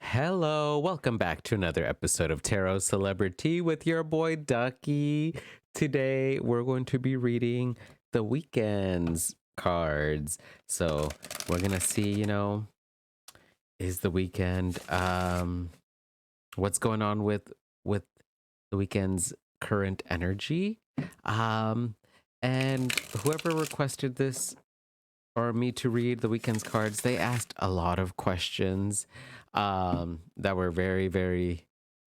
Hello, welcome back to another episode of Tarot CelebriTEA with your boy Ducky. Today we're going to be reading the Weeknd's cards. So we're gonna see, is the Weeknd what's going on with the Weeknd's current energy? Um and whoever requested this or me to read the Weeknd's cards, they asked a lot of questions that were very, very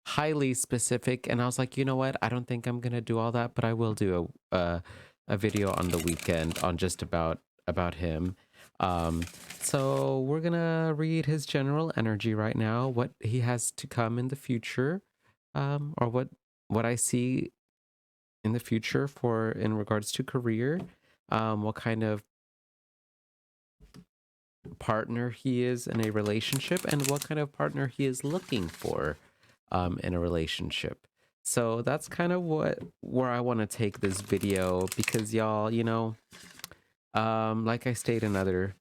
highly specific. And I was like, you know what? I don't think I'm gonna do all that, but I will do a video on the Weeknd on just about him. Um, so we're gonna read his general energy right now, what he has to come in the future, or what I see in the future for in regards to career, what kind of partner he is in a relationship and what kind of partner he is looking for in a relationship. So that's kind of where I want to take this video because y'all, like I stated in other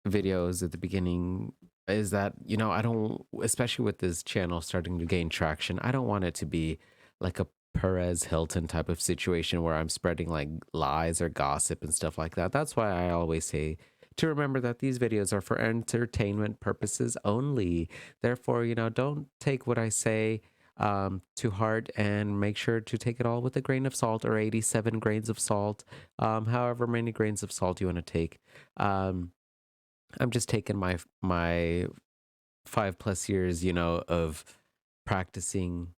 videos at the beginning, is that, I don't, especially with this channel starting to gain traction, I don't want it to be like a Perez Hilton type of situation where I'm spreading like lies or gossip and stuff like that. That's why I always say to remember that these videos are for entertainment purposes only. Therefore, don't take what I say to heart and make sure to take it all with a grain of salt or 87 grains of salt, however many grains of salt you want to take. I'm just taking my 5+ years, of practicing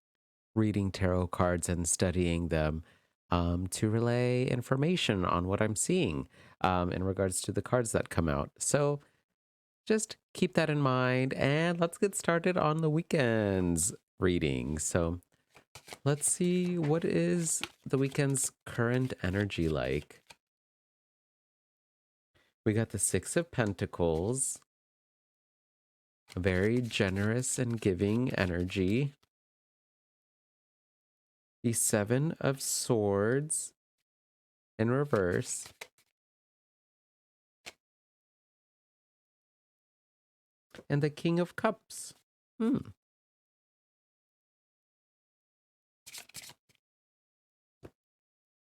reading tarot cards and studying them to relay information on what I'm seeing in regards to the cards that come out. So just keep that in mind and let's get started on the Weeknd's reading. So let's see, what is the Weeknd's current energy like? We got the Six of Pentacles, a very generous and giving energy. The Seven of Swords in reverse. And the King of Cups.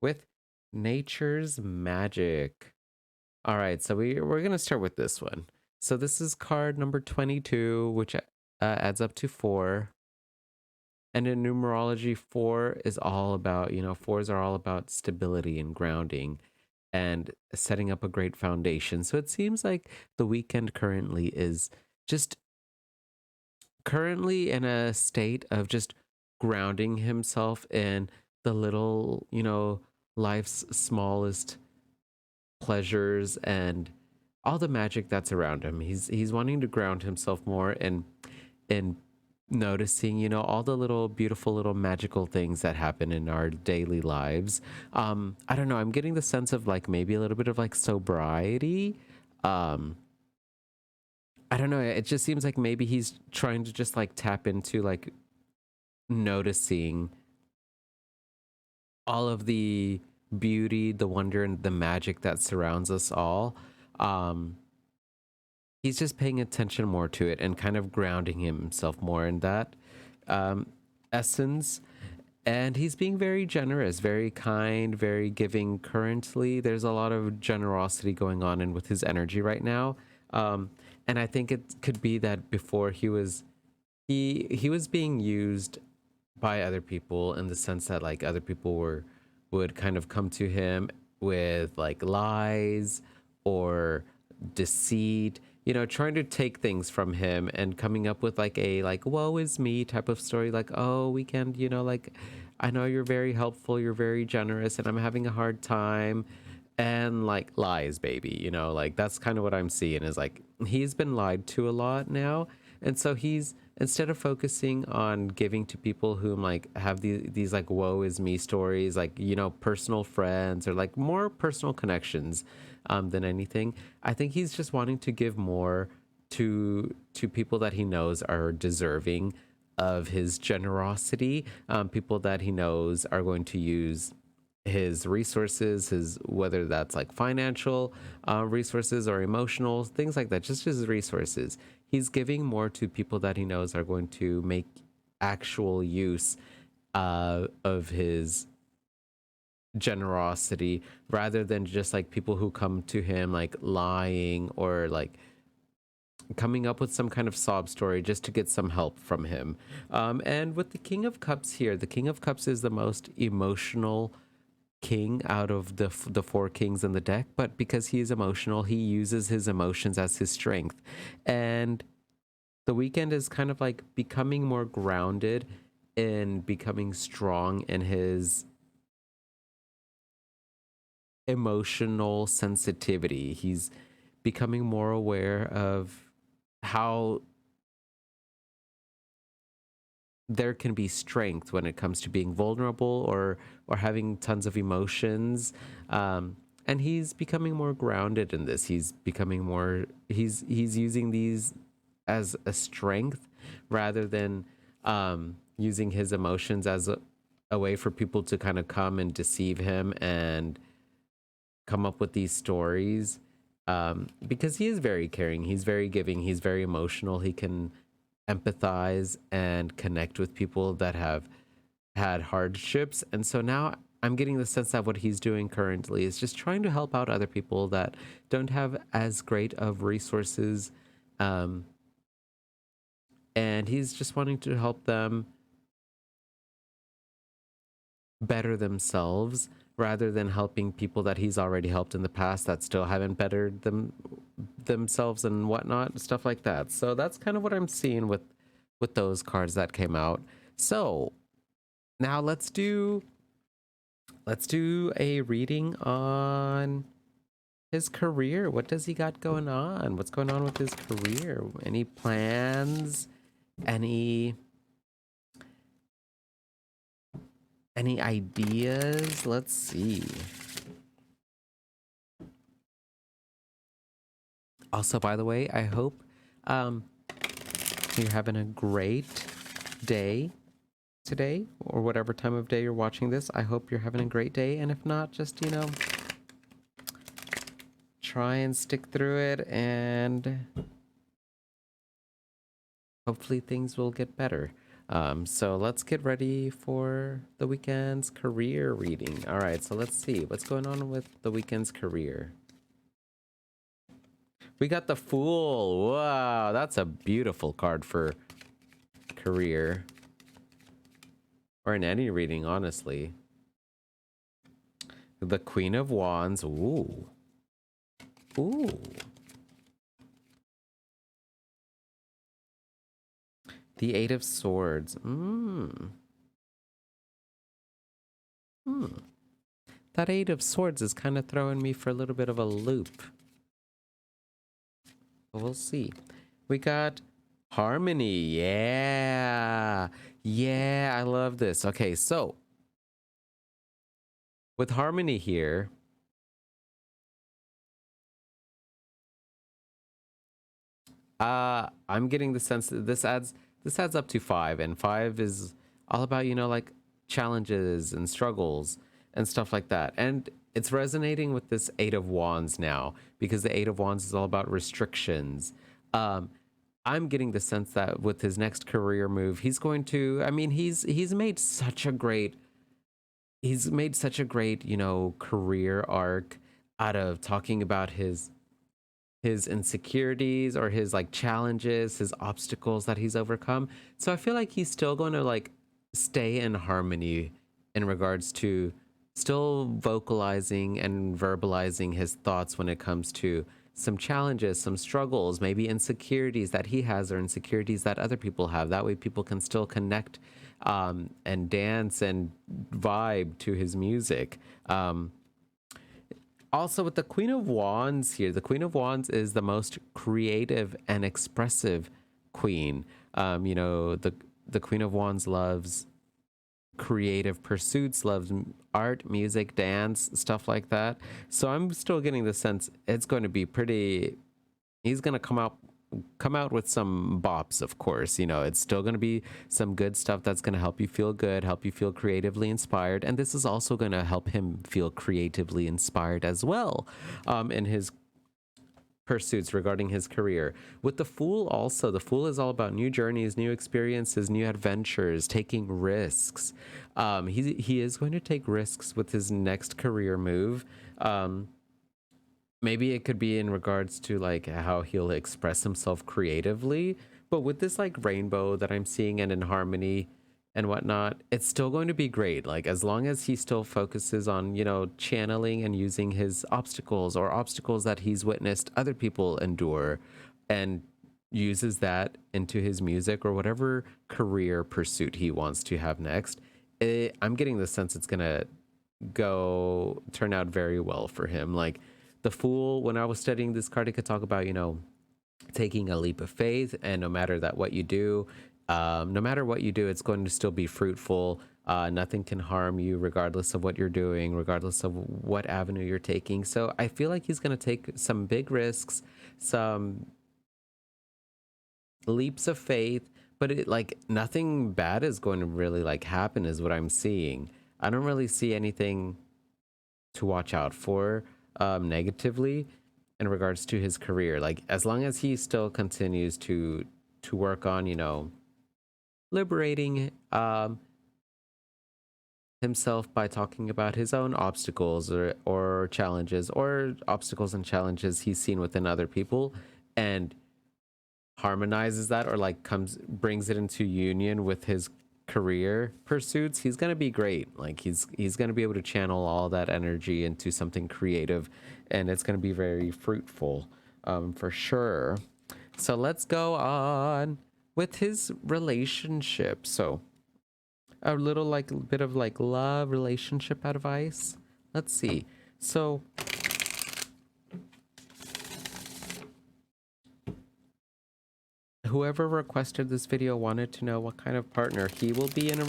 With Nature's Magic. All right, so we're going to start with this one. So this is card number 22, which adds up to 4. And in numerology, 4 is all about, 4s are all about stability and grounding and setting up a great foundation. So it seems like the Weeknd currently is just currently in a state of just grounding himself in the little, life's smallest pleasures and all the magic that's around him. He's wanting to ground himself more in noticing, all the little beautiful little magical things that happen in our daily lives. I don't know, I'm getting the sense of like maybe a little bit of like sobriety. I don't know, it just seems like maybe he's trying to just like tap into like noticing all of the beauty, the wonder, and the magic that surrounds us all. Um, he's just paying attention more to it and kind of grounding himself more in that um, essence. And he's being very generous, very kind, very giving. Currently, there's a lot of generosity going on in with his energy right now. And I think it could be that before he was being used by other people in the sense that like other people would kind of come to him with like lies or deceit, trying to take things from him and coming up with like a like woe is me type of story, like, oh, Weeknd, like, I know you're very helpful, you're very generous, and I'm having a hard time, and like lies, baby, like that's kind of what I'm seeing is like he's been lied to a lot now. And so he's, instead of focusing on giving to people whom like have these like woe is me stories, like, personal friends or like more personal connections than anything, I think he's just wanting to give more to people that he knows are deserving of his generosity, people that he knows are going to use his resources, his, whether that's like financial resources or emotional things like that, just his resources. he's giving more to people that he knows are going to make actual use of his generosity, rather than just like people who come to him like lying or like coming up with some kind of sob story just to get some help from him. And with the King of Cups here, the King of Cups is the most emotional king out of the four kings in the deck, but because he is emotional, he uses his emotions as his strength. And the Weeknd is kind of like becoming more grounded and becoming strong in his emotional sensitivity. He's becoming more aware of how there can be strength when it comes to being vulnerable or having tons of emotions. And he's becoming more grounded in this. He's becoming more, he's using these as a strength rather than using his emotions as a way for people to kind of come and deceive him and come up with these stories. Because he is very caring, he's very giving, he's very emotional. He can empathize and connect with people that have had hardships. And so now I'm getting the sense that what he's doing currently is just trying to help out other people that don't have as great of resources. And he's just wanting to help them better themselves rather than helping people that he's already helped in the past that still haven't bettered themselves and whatnot, stuff like that. So that's kind of what I'm seeing with those cards that came out. So now let's do a reading on his career. What does he got going on? What's going on with his career? Any plans? Any ideas? Let's see. Also, by the way, I hope you're having a great day today, or whatever time of day you're watching this. I hope you're having a great day, and if not, just, you know, try and stick through it, and hopefully things will get better. So let's get ready for the Weeknd's career reading. All right, so let's see what's going on with the Weeknd's career. We got the Fool. Wow, that's a beautiful card for career. Or in any reading, honestly. The Queen of Wands. Ooh. Ooh. The Eight of Swords. That Eight of Swords is kind of throwing me for a little bit of a loop. But we'll see. We got Harmony. Yeah. Yeah, I love this. Okay, so with Harmony here, I'm getting the sense that this adds up to 5, and 5 is all about, you know, like challenges and struggles and stuff like that. And it's resonating with this Eight of Wands now, because the Eight of Wands is all about restrictions. I'm getting the sense that with his next career move, he's going to, I mean, he's made such a great, you know, career arc out of talking about his insecurities or his like challenges, his obstacles that he's overcome. So I feel like he's still going to like stay in harmony in regards to still vocalizing and verbalizing his thoughts when it comes to some challenges, some struggles, maybe insecurities that he has or insecurities that other people have. That way people can still connect and dance and vibe to his music. Also, with the Queen of Wands here, the Queen of Wands is the most creative and expressive queen. You know, the Queen of Wands loves creative pursuits, loves art, music, dance, stuff like that. So I'm still getting the sense it's going to be pretty. He's going to come out with some bops, of course. You know, it's still going to be some good stuff that's going to help you feel good, help you feel creatively inspired. And this is also going to help him feel creatively inspired as well in his pursuits regarding his career. With the Fool also, the Fool is all about new journeys, new experiences, new adventures, taking risks. He is going to take risks with his next career move. Um, Maybe it could be in regards to like how he'll express himself creatively, but with this like rainbow that I'm seeing and in harmony and whatnot, it's still going to be great. Like as long as he still focuses on, channeling and using his obstacles or obstacles that he's witnessed other people endure, and uses that into his music or whatever career pursuit he wants to have next. I'm getting the sense it's gonna go turn out very well for him. Like the Fool, when I was studying this card, it could talk about, taking a leap of faith, and no matter that what you do, no matter what you do, it's going to still be fruitful. Nothing can harm you, regardless of what you're doing, regardless of what avenue you're taking. So I feel like he's going to take some big risks, some leaps of faith, but it like nothing bad is going to really like happen, is what I'm seeing. I don't really see anything to watch out for negatively in regards to his career. Like as long as he still continues to work on, liberating himself by talking about his own obstacles or challenges or obstacles and challenges he's seen within other people, and harmonizes that or like comes brings it into union with his career pursuits, he's going to be great. Like he's going to be able to channel all that energy into something creative, and it's going to be very fruitful, for sure. So let's go on with his relationship. So a little like bit of like love relationship advice. Let's see. So whoever requested this video wanted to know what kind of partner he will be in a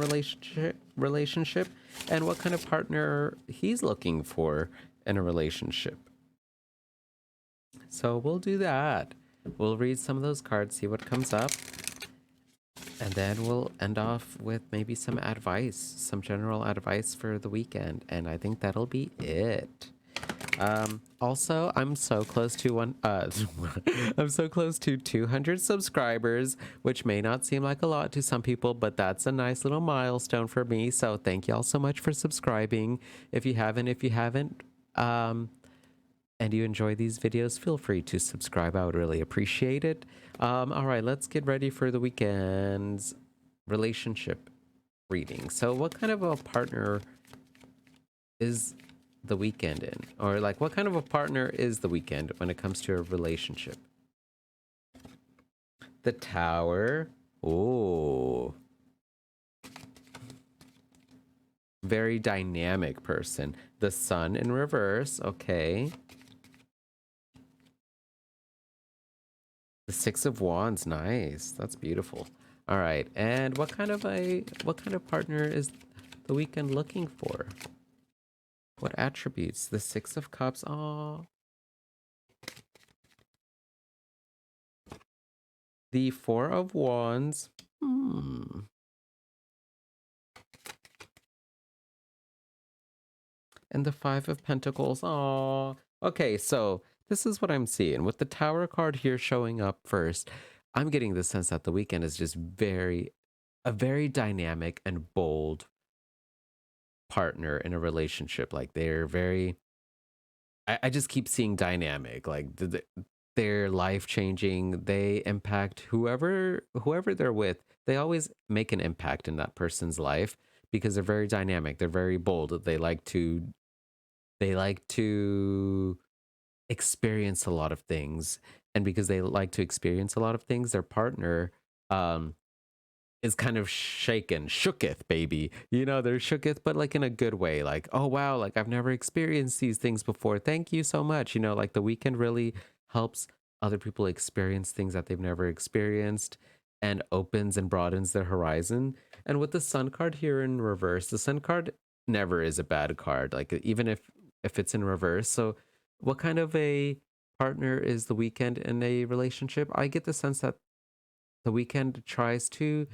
relationship and what kind of partner he's looking for in a relationship. So we'll do that. We'll read some of those cards, see what comes up, and then we'll end off with maybe some advice, some general advice for the weekend, and I think that'll be it. Also, I'm so close to I'm so close to 200 subscribers, which may not seem like a lot to some people, but that's a nice little milestone for me. So thank y'all so much for subscribing. If you haven't, and you enjoy these videos, feel free to subscribe. I would really appreciate it. All right, let's get ready for the weekend's relationship reading. So what kind of a partner is the Weeknd in? Or like what kind of a partner is the Weeknd when it comes to a relationship? The Tower. Oh. Very dynamic person. The Sun in reverse. Okay. The Six of Wands. Nice. That's beautiful. All right. And what kind of partner is the Weeknd looking for? What attributes? The Six of Cups. Oh. The Four of Wands. And the Five of Pentacles. Oh. Okay, so this is what I'm seeing. With the Tower card here showing up first, I'm getting the sense that the Weeknd is just a very dynamic and bold partner in a relationship. Like they're very, I just keep seeing dynamic. Like they're life changing. They impact whoever they're with. They always make an impact in that person's life because they're very dynamic. They're very bold. They like to experience a lot of things, and because they like to experience a lot of things, their partner um is kind of shooketh, baby. They're shooketh, but like in a good way. Like, oh wow, like I've never experienced these things before. Thank you so much. Like the Weeknd really helps other people experience things that they've never experienced, and opens and broadens their horizon. And with the Sun card here in reverse, the Sun card never is a bad card. Like even if it's in reverse. So what kind of a partner is the Weeknd in a relationship? I get the sense that the Weeknd tries to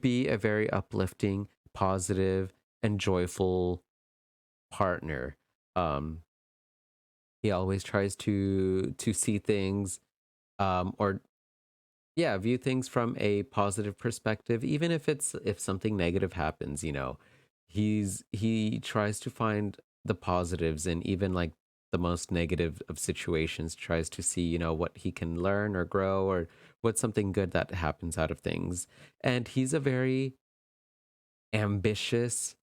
be a very uplifting, positive, and joyful partner. Um, He always tries to see things, or yeah, view things from a positive perspective, even if it's if something negative happens, you know. He tries to find the positives in even like the most negative of situations, tries to see, you know, what he can learn or grow or what's something good that happens out of things. And he's a very ambitious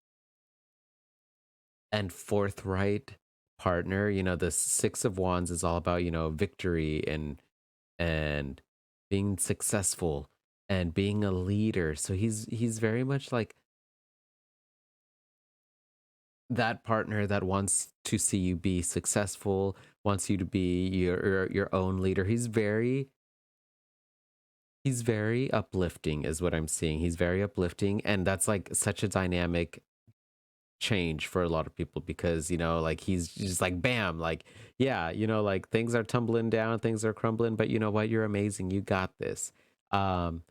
and forthright partner. You know, the Six of Wands is all about, you know, victory and being successful and being a leader. So he's very much like that partner that wants to see you be successful, wants you to be your own leader. He's very uplifting is what I'm seeing. He's very uplifting, and that's like such a dynamic change for a lot of people because, you know, like he's just like bam, like yeah, you know, like things are tumbling down, things are crumbling, but you know what? You're amazing. You got this. Um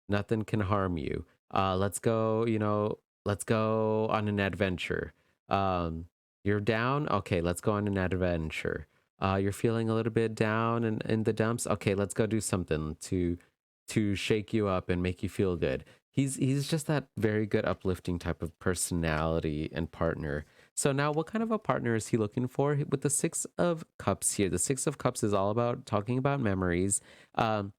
Nothing can harm you. Let's go, you know, let's go on an adventure. Um, you're down? Okay, let's go on an adventure. You're feeling a little bit down and in the dumps? Okay, let's go do something to shake you up and make you feel good. He's just that very good uplifting type of personality and partner. So now what kind of a partner is he looking for? With the 6 of Cups here, the 6 of Cups is all about talking about memories. Um,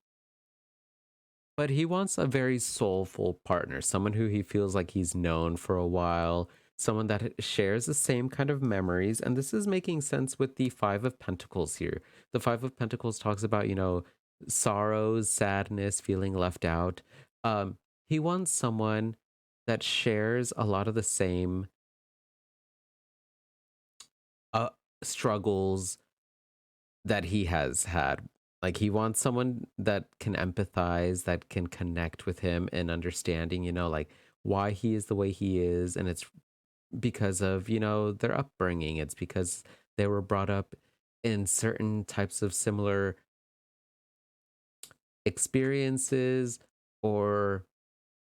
but he wants a very soulful partner, someone who he feels like he's known for a while, someone that shares the same kind of memories. And this is making sense with the Five of Pentacles here. The Five of Pentacles talks about, you know, sorrows, sadness, feeling left out. Um, he wants someone that shares a lot of the same uh, struggles that he has had. Like he wants someone that can empathize, that can connect with him and understanding, you know, like why he is the way he is. And it's because of, you know, their upbringing. It's because they were brought up in certain types of similar experiences or,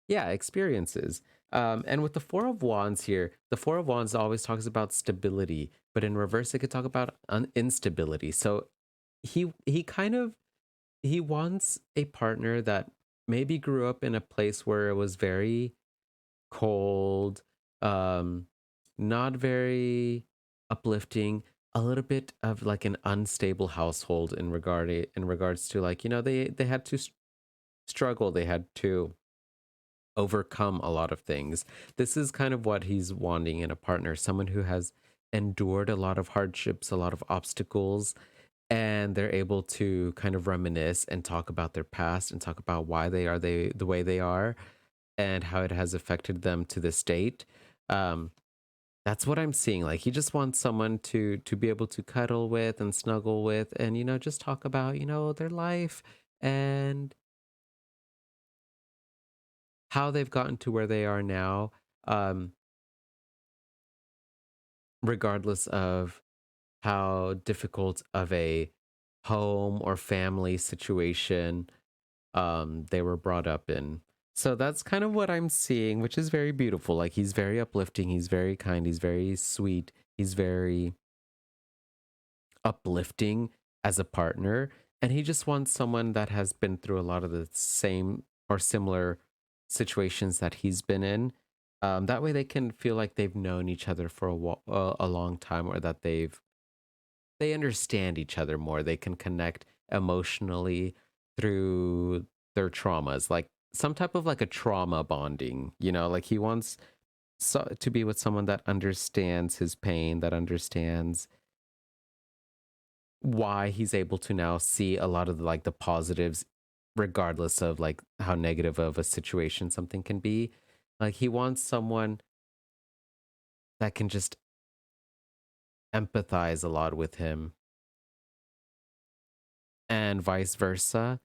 yeah, experiences. And with the Four of Wands here, the Four of Wands always talks about stability, but in reverse, it could talk about instability. So he kind of he wants a partner that maybe grew up in a place where it was very cold, um, not very uplifting, a little bit of like an unstable household in regards to like, you know, they had to struggle, they had to overcome a lot of things. This is kind of what he's wanting in a partner, someone who has endured a lot of hardships, a lot of obstacles, and they're able to kind of reminisce and talk about their past and talk about why they are the way they are and how it has affected them to this date. Um, that's what I'm seeing. Like he just wants someone to be able to cuddle with and snuggle with, and you know, just talk about, you know, their life and how they've gotten to where they are now. Um, Regardless of how difficult of a home or family situation they were brought up in. So that's kind of what I'm seeing, which is very beautiful. Like he's very uplifting, he's very kind, he's very sweet, he's very uplifting as a partner, and he just wants someone that has been through a lot of the same or similar situations that he's been in. That way they can feel like they've known each other for a long time, or that they understand each other more. They can connect emotionally through their traumas, like some type of like a trauma bonding, you know, like he wants to be with someone that understands his pain, that understands why he's able to now see a lot of like the positives, regardless of like how negative of a situation something can be. Like he wants someone that can just empathize a lot with him and vice versa.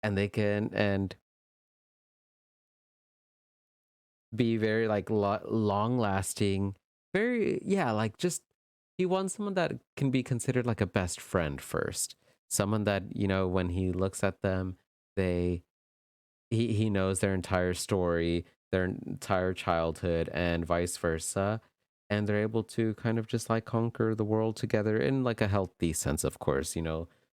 And they can, and be very like long lasting, very, yeah, like just he wants someone that can be considered like a best friend first, someone that, you know, when he looks at them, they he knows their entire story, their entire childhood and vice versa. and they're able to kind of just like conquer the world together in like a healthy sense, of course,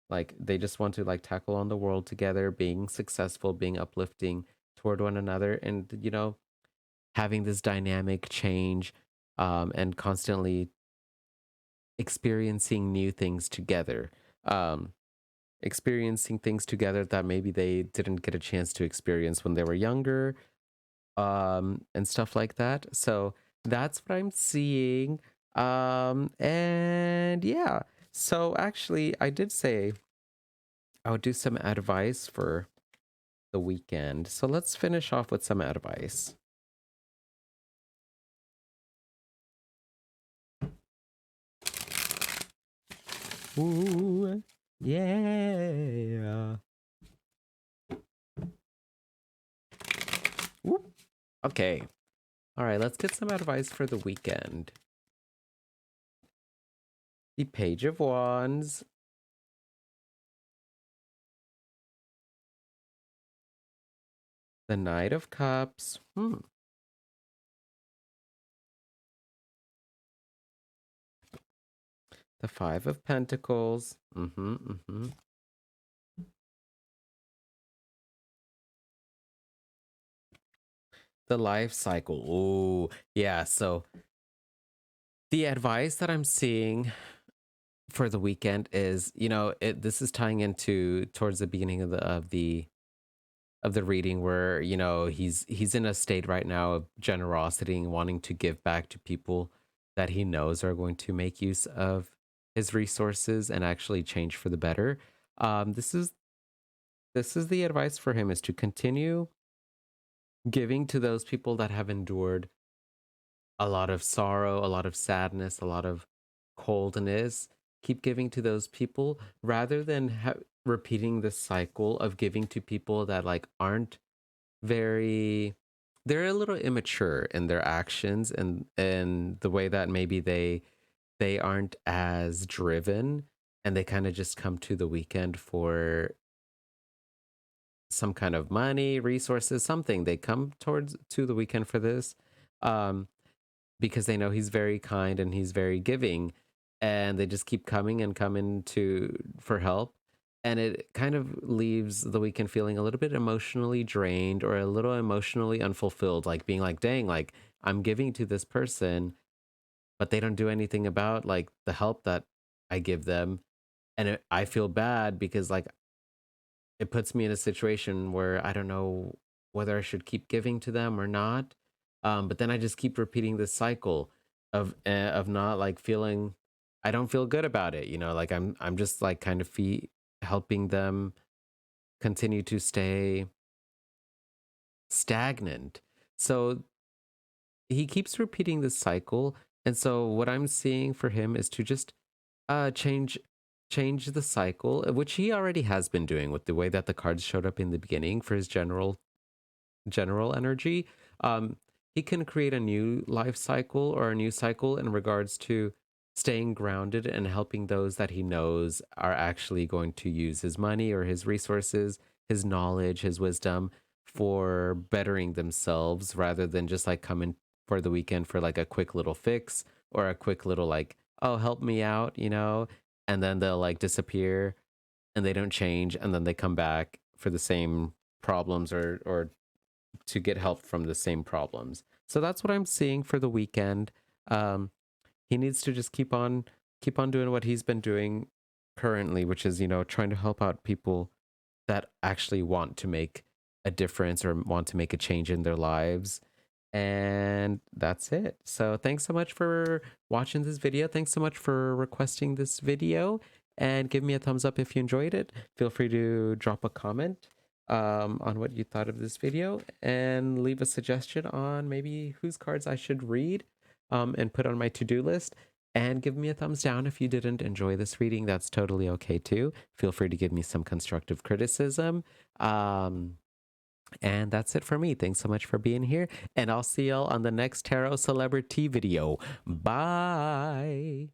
like they just want to like tackle on the world together, being successful, being uplifting toward one another, and having this dynamic change, and constantly experiencing new things together. Um, Experiencing things together that maybe they didn't get a chance to experience when they were younger, and stuff like that. So that's what I'm seeing. And yeah. So actually, I did say I would do some advice for the weekend. So let's finish off with some advice. Ooh, yeah. Ooh. Okay. All right, let's get some advice for the weekend. The Page of Wands. The Knight of Cups. The Five of Pentacles. The life cycle. Oh, yeah. So the advice that I'm seeing for the weekend is, this is tying into towards the beginning of the reading where, he's in a state right now of generosity and wanting to give back to people that he knows are going to make use of his resources and actually change for the better. This is the advice for him, is to continue giving to those people that have endured a lot of sorrow, a lot of sadness, a lot of coldness. Keep giving to those people rather than repeating the cycle of giving to people that like aren't very, they're a little immature in their actions, and the way that maybe they aren't as driven, and they kind of just come to the weekend for some kind of money, resources, something. They come towards to the weekend for this. Um, because they know he's very kind and he's very giving, and they just keep coming and coming to for help, and it kind of leaves the weekend feeling a little bit emotionally drained or a little emotionally unfulfilled, like being like, dang, like I'm giving to this person, but they don't do anything about like the help that I give them, and I feel bad because like it puts me in a situation where I don't know whether I should keep giving to them or not. But then I just keep repeating this cycle of not like feeling. I don't feel good about it. Like I'm just like kind of helping them continue to stay stagnant. So he keeps repeating this cycle, and so what I'm seeing for him is to just change the cycle, which he already has been doing with the way that the cards showed up in the beginning for his general energy. Um, he can create a new life cycle or a new cycle in regards to staying grounded and helping those that he knows are actually going to use his money or his resources, his knowledge, his wisdom for bettering themselves rather than just like coming for the weekend for like a quick little fix or a quick little like, oh, help me out, and then they'll like disappear and they don't change, and then they come back for the same problems or to get help from the same problems. So that's what I'm seeing for the weekend. Um, he needs to just keep on doing what he's been doing currently, which is trying to help out people that actually want to make a difference or want to make a change in their lives. And that's it. So thanks so much for watching this video. Thanks so much for requesting this video, and give me a thumbs up if you enjoyed it. Feel free to drop a comment on what you thought of this video, and leave a suggestion on maybe whose cards I should read, and put on my to-do list. And give me a thumbs down if you didn't enjoy this reading. That's totally okay too. Feel free to give me some constructive criticism. And that's it for me. Thanks so much for being here, and I'll see y'all on the next Tarot CelebriTEA video. Bye.